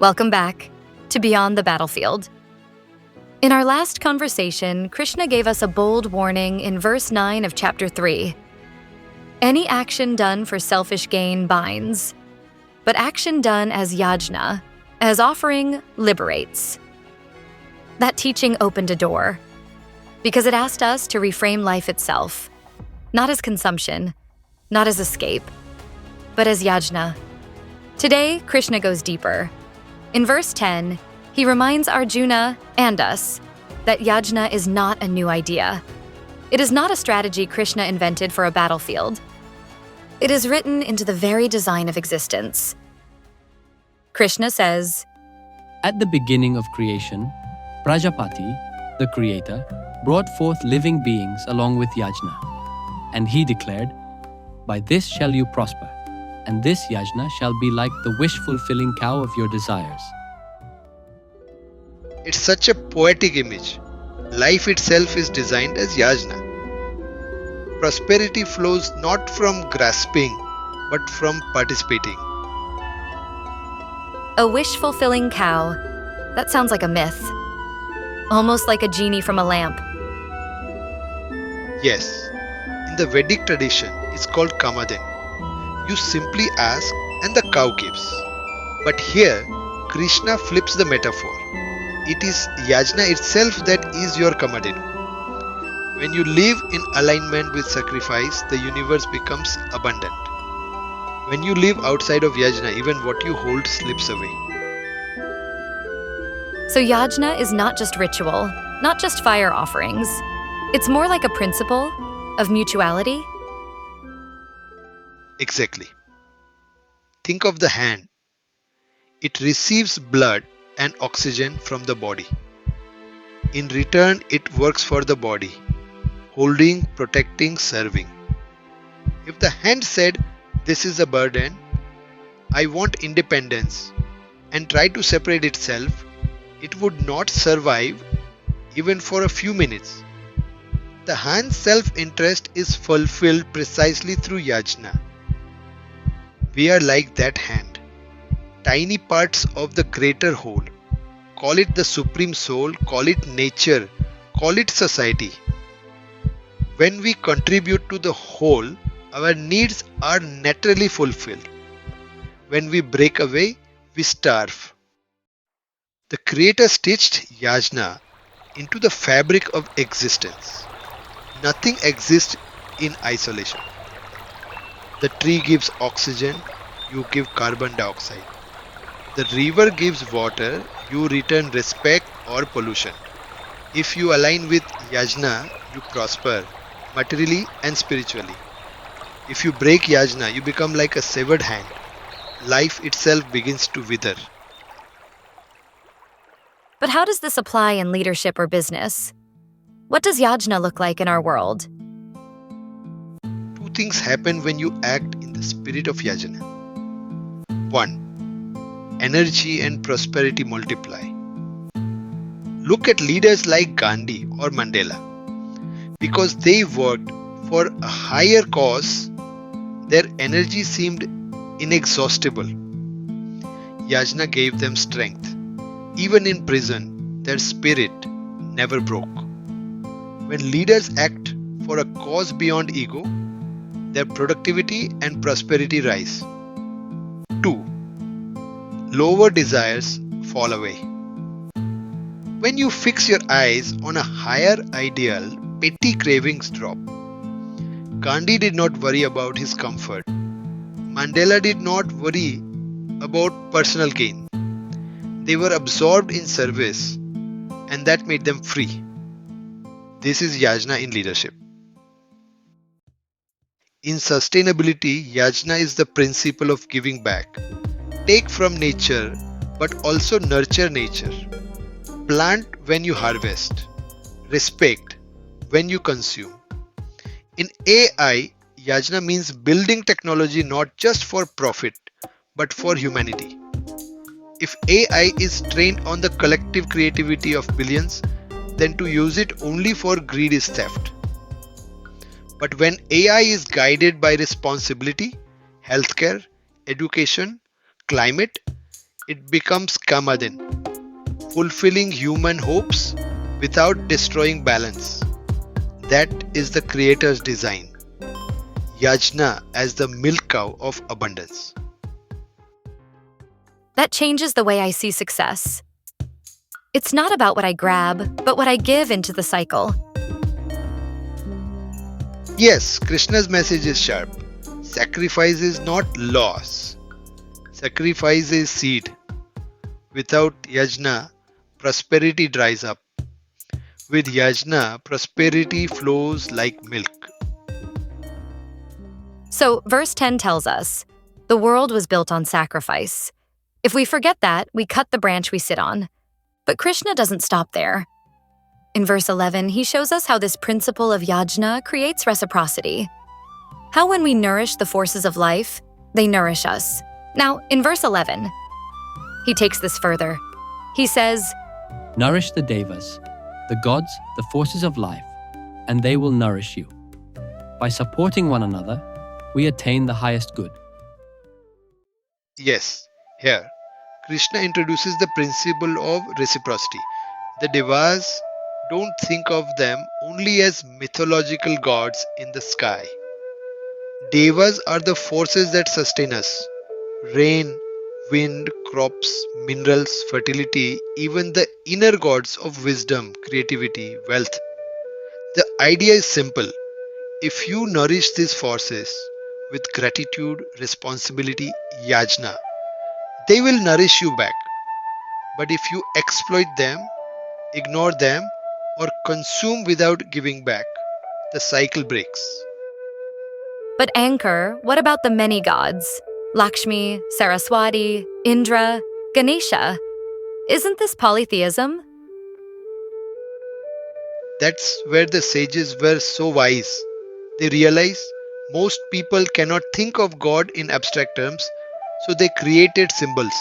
Welcome back to Beyond the Battlefield. In our last conversation, Krishna gave us a bold warning in verse 9 of chapter 3. Any action done for selfish gain binds, but action done as yajna, as offering, liberates. That teaching opened a door, because it asked us to reframe life itself, not as consumption, not as escape, but as yajna. Today, Krishna goes deeper. In verse 10, he reminds Arjuna and us that yajna is not a new idea. It is not a strategy Krishna invented for a battlefield. It is written into the very design of existence. Krishna says, At the beginning of creation, Prajapati, the creator, brought forth living beings along with Yajna. And he declared, By this shall you prosper, and this Yajna shall be like the wish-fulfilling cow of your desires. It's such a poetic image. Life itself is designed as yajna. Prosperity flows not from grasping, but from participating. a wish-fulfilling cow. That sounds like a myth. Almost like a genie from a lamp. Yes, in the Vedic tradition, it's called Kamaden. You simply ask and the cow gives. But here, Krishna flips the metaphor. It is Yajna itself that is your Kamadenu. When you live in alignment with sacrifice, the universe becomes abundant. When you live outside of Yajna, even what you hold slips away. So Yajna is not just ritual, not just fire offerings. It's more like a principle of mutuality. Exactly. Think of the hand. It receives blood and oxygen from the body. In return, it works for the body, holding, protecting, serving. If the hand said, "This is a burden, I want independence," and tried to separate itself, it would not survive even for a few minutes. The hand's self-interest is fulfilled precisely through yajna. We are like that hand, tiny parts of the greater whole. Call it the supreme soul, call it nature, call it society. When we contribute to the whole, our needs are naturally fulfilled. When we break away, we starve. The Creator stitched yajna into the fabric of existence. Nothing exists in isolation. The tree gives oxygen, you give carbon dioxide. The river gives water, you return respect or pollution. If you align with yajna, you prosper, materially and spiritually. If you break yajna, you become like a severed hand. Life itself begins to wither. But how does this apply in leadership or business? What does yajna look like in our world? Two things happen when you act in the spirit of yajna. 1. Energy and prosperity multiply. Look at leaders like Gandhi or Mandela. Because they worked for a higher cause, their energy seemed inexhaustible. Yajna gave them strength. Even in prison, their spirit never broke. When leaders act for a cause beyond ego, their productivity and prosperity rise. 2. Lower desires fall away. When you fix your eyes on a higher ideal, petty cravings drop. Gandhi did not worry about his comfort. Mandela did not worry about personal gain. They were absorbed in service, and that made them free. This is yajna in leadership. In sustainability, yajna is the principle of giving back. Take from nature, but also nurture nature. Plant when you harvest. Respect when you consume. In AI, yajna means building technology not just for profit, but for humanity. If AI is trained on the collective creativity of billions, then to use it only for greed is theft. But when AI is guided by responsibility, healthcare, education, climate, It becomes Kamadin, fulfilling human hopes without destroying balance. That is the Creator's design. Yajna as the milk cow of abundance. That changes the way I see success. It's not about what I grab, but what I give into the cycle. Yes, Krishna's message is sharp. Sacrifice is not loss. Sacrifice is seed. Without yajna, prosperity dries up. With yajna, prosperity flows like milk. So, verse 10 tells us the world was built on sacrifice. If we forget that, we cut the branch we sit on. But Krishna doesn't stop there. In verse 11, he shows us how this principle of yajna creates reciprocity. How when we nourish the forces of life, they nourish us. Now, in verse 11, he takes this further. He says, Nourish the devas, the gods, the forces of life, and they will nourish you. By supporting one another, we attain the highest good. Yes, here, Krishna introduces the principle of reciprocity. The Devas don't think of them only as mythological gods in the sky. Devas are the forces that sustain us. Rain, wind, crops, minerals, fertility, even the inner gods of wisdom, creativity, wealth. The idea is simple. If you nourish these forces with gratitude, responsibility, yajna, they will nourish you back. But if you exploit them, ignore them, or consume without giving back, the cycle breaks. but Anchor, what about the many gods? Lakshmi, Saraswati, Indra, Ganesha. Isn't this polytheism? That's where the sages were so wise. They realized most people cannot think of God in abstract terms, so they created symbols.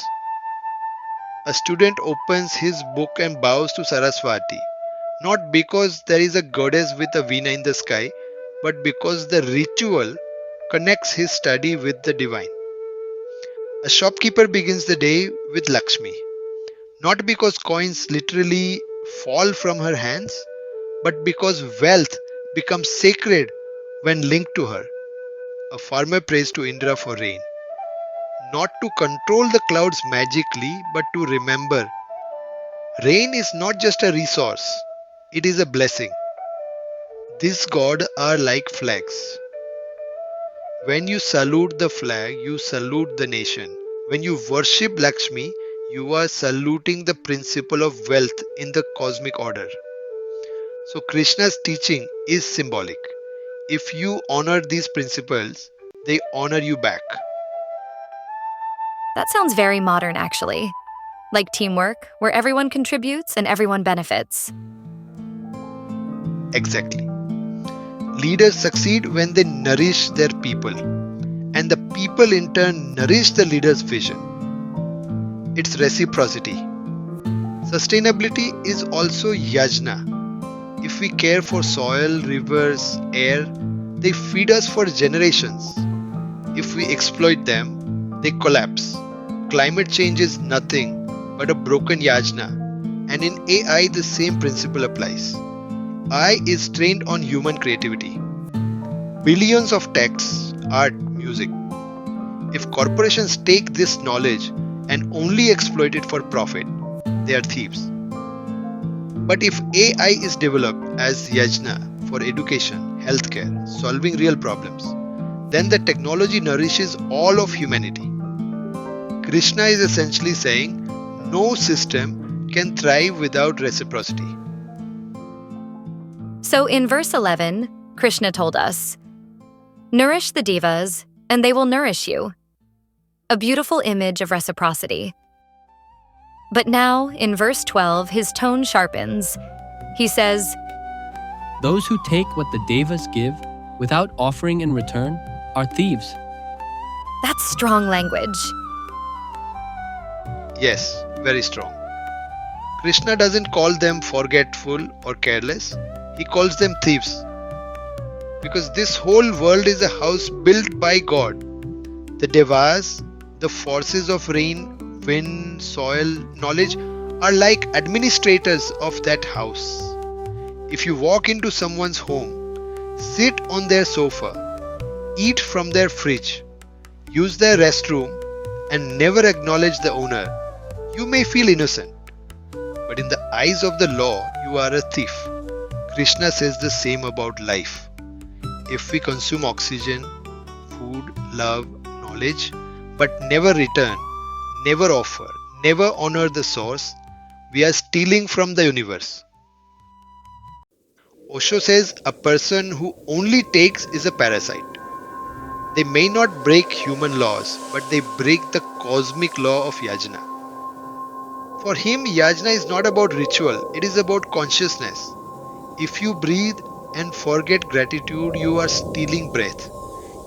A student opens his book and bows to Saraswati, not because there is a goddess with a veena in the sky, but because the ritual connects his study with the divine. A shopkeeper begins the day with Lakshmi, not because coins literally fall from her hands, but because wealth becomes sacred when linked to her. A farmer prays to Indra for rain, not to control the clouds magically, but to remember rain is not just a resource, it is a blessing. These gods are like flags. When you salute the flag, you salute the nation. When you worship Lakshmi, you are saluting the principle of wealth in the cosmic order. So Krishna's teaching is symbolic. If you honor these principles, they honor you back. That sounds very modern, actually. Like teamwork, where everyone contributes and everyone benefits. Exactly. Leaders succeed when they nourish their people, and the people in turn nourish the leader's vision. It's reciprocity. Sustainability is also yajna. If we care for soil, rivers, air, they feed us for generations. If we exploit them, they collapse. Climate change is nothing but a broken yajna, and in AI the same principle applies. AI is trained on human creativity. Billions of texts, art, music. If corporations take this knowledge and only exploit it for profit, they are thieves. But if AI is developed as yajna for education, healthcare, solving real problems, then the technology nourishes all of humanity. Krishna is essentially saying no system can thrive without reciprocity. So in verse 11, Krishna told us, nourish the devas, and they will nourish you. A beautiful image of reciprocity. But now, in verse 12, his tone sharpens. He says, Those who take what the devas give without offering in return are thieves. that's strong language. Yes, very strong. Krishna doesn't call them forgetful or careless, he calls them thieves. Because this whole world is a house built by God. The devas, the forces of rain, wind, soil, knowledge are like administrators of that house. If you walk into someone's home, sit on their sofa, eat from their fridge, use their restroom, and never acknowledge the owner, you may feel innocent. But in the eyes of the law, you are a thief. Krishna says the same about life. If we consume oxygen, food, love, knowledge, but never return, never offer, never honor the source, we are stealing from the universe. Osho says a person who only takes is a parasite. They may not break human laws, but they break the cosmic law of Yajna. For him, Yajna is not about ritual, it is about consciousness. If you breathe and forget gratitude, you are stealing breath.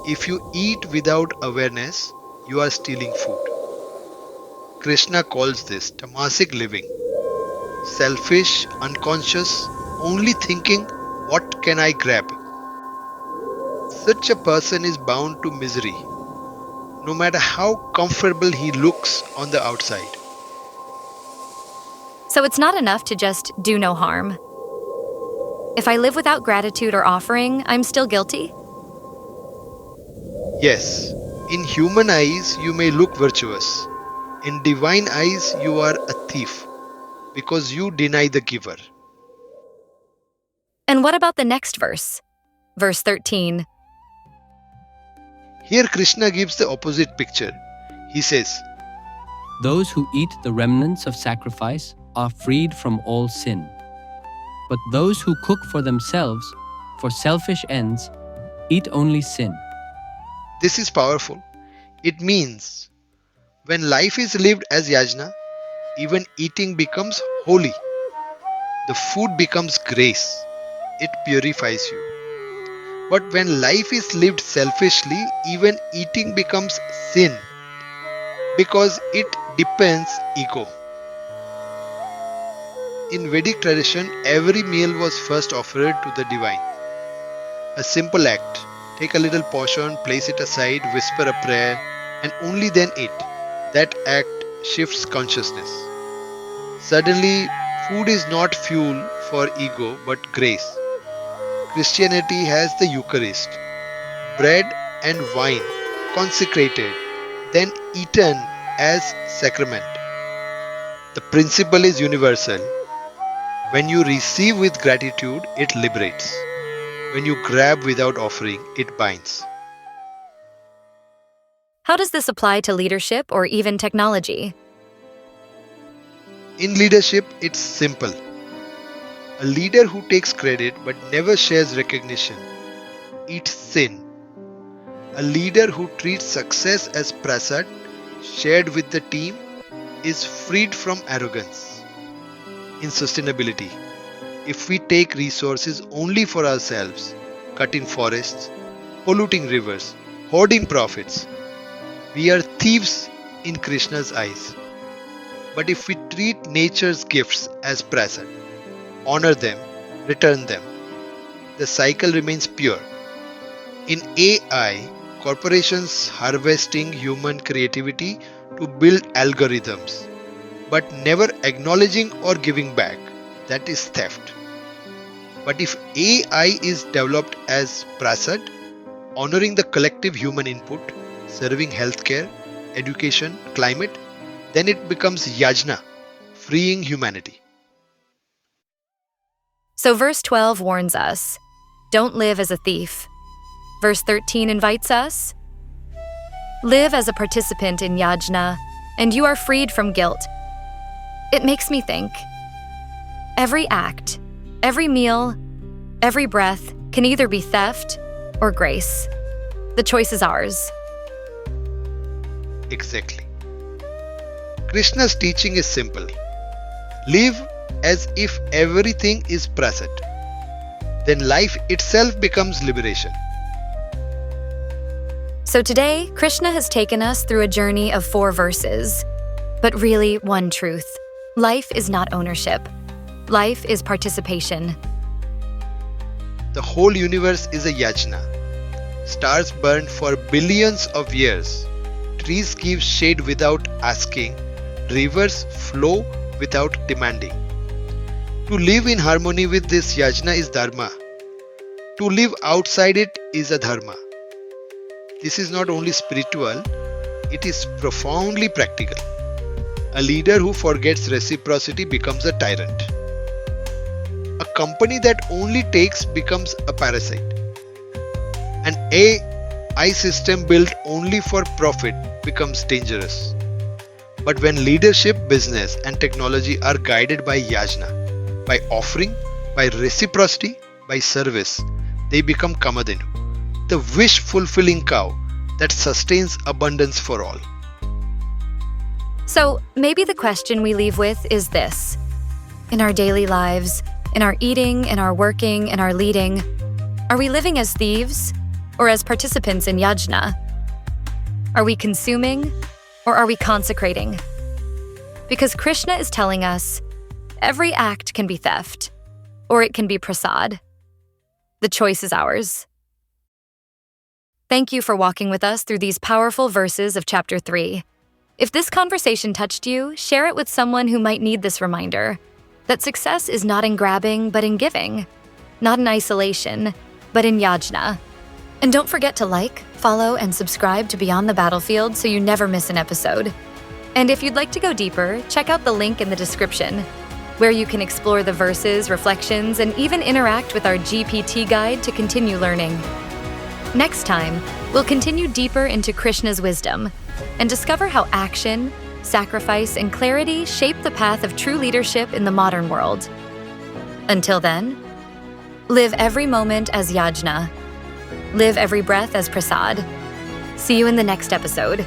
If you eat without awareness, you are stealing food. Krishna calls this tamasic living. Selfish, unconscious, only thinking, what can I grab? Such a person is bound to misery, no matter how comfortable he looks on the outside. So it's not enough to just do no harm. If I live without gratitude or offering, I'm still guilty? Yes, in human eyes you may look virtuous. In divine eyes you are a thief, because you deny the giver. And what about the next verse? Verse 13. Here Krishna gives the opposite picture. He says, Those who eat the remnants of sacrifice are freed from all sin. But those who cook for themselves, for selfish ends, eat only sin. this is powerful. It means when life is lived as Yajna, even eating becomes holy. The food becomes grace. It purifies you. But when life is lived selfishly, even eating becomes sin because it depends ego. In Vedic tradition, every meal was first offered to the divine. A simple act. Take a little portion, place it aside, whisper a prayer, and only then eat. That act shifts consciousness. Suddenly, food is not fuel for ego but grace. Christianity has the Eucharist, bread and wine consecrated, then eaten as sacrament. The principle is universal. When you receive with gratitude, it liberates. When you grab without offering, it binds. How does this apply to leadership or even technology? In leadership, it's simple. A leader who takes credit but never shares recognition eats sin. A leader who treats success as prasad, shared with the team, is freed from arrogance. In sustainability, if we take resources only for ourselves, cutting forests, polluting rivers, hoarding profits, we are thieves in Krishna's eyes. But if we treat nature's gifts as prasad, honor them, return them, the cycle remains pure. In AI, corporations harvesting human creativity to build algorithms, but never acknowledging or giving back, that is theft. But if AI is developed as prasad, honoring the collective human input, serving healthcare, education, climate, then it becomes Yajna, freeing humanity. So verse 12 warns us, don't live as a thief. Verse 13 invites us, live as a participant in Yajna, and you are freed from guilt. It makes me think, every act, every meal, every breath can either be theft or grace. The choice is ours. Exactly. Krishna's teaching is simple. Live as if everything is prasad. Then life itself becomes liberation. So today, Krishna has taken us through a journey of 4 verses, but really one truth. Life is not ownership. Life is participation. The whole universe is a Yajna. Stars burn for billions of years. Trees give shade without asking. Rivers flow without demanding. To live in harmony with this yajna is dharma. To live outside it is adharma. This is not only spiritual, it is profoundly practical. A leader who forgets reciprocity becomes a tyrant. A company that only takes becomes a parasite. An AI system built only for profit becomes dangerous. But when leadership, business, and technology are guided by yajna, by offering, by reciprocity, by service, they become kamadhenu, the wish-fulfilling cow that sustains abundance for all. So maybe the question we leave with is this. In our daily lives, in our eating, in our working, in our leading, are we living as thieves or as participants in yajna? Are we consuming or are we consecrating? Because Krishna is telling us every act can be theft or it can be prasad. The choice is ours. Thank you for walking with us through these powerful verses of Chapter 3. If this conversation touched you, share it with someone who might need this reminder that success is not in grabbing, but in giving, not in isolation, but in yajna. And don't forget to like, follow, and subscribe to Beyond the Battlefield so you never miss an episode. And if you'd like to go deeper, check out the link in the description, where you can explore the verses, reflections, and even interact with our GPT guide to continue learning. Next time, we'll continue deeper into Krishna's wisdom and discover how action, sacrifice, and clarity shape the path of true leadership in the modern world. Until then, live every moment as yajna. Live every breath as prasad. See you in the next episode.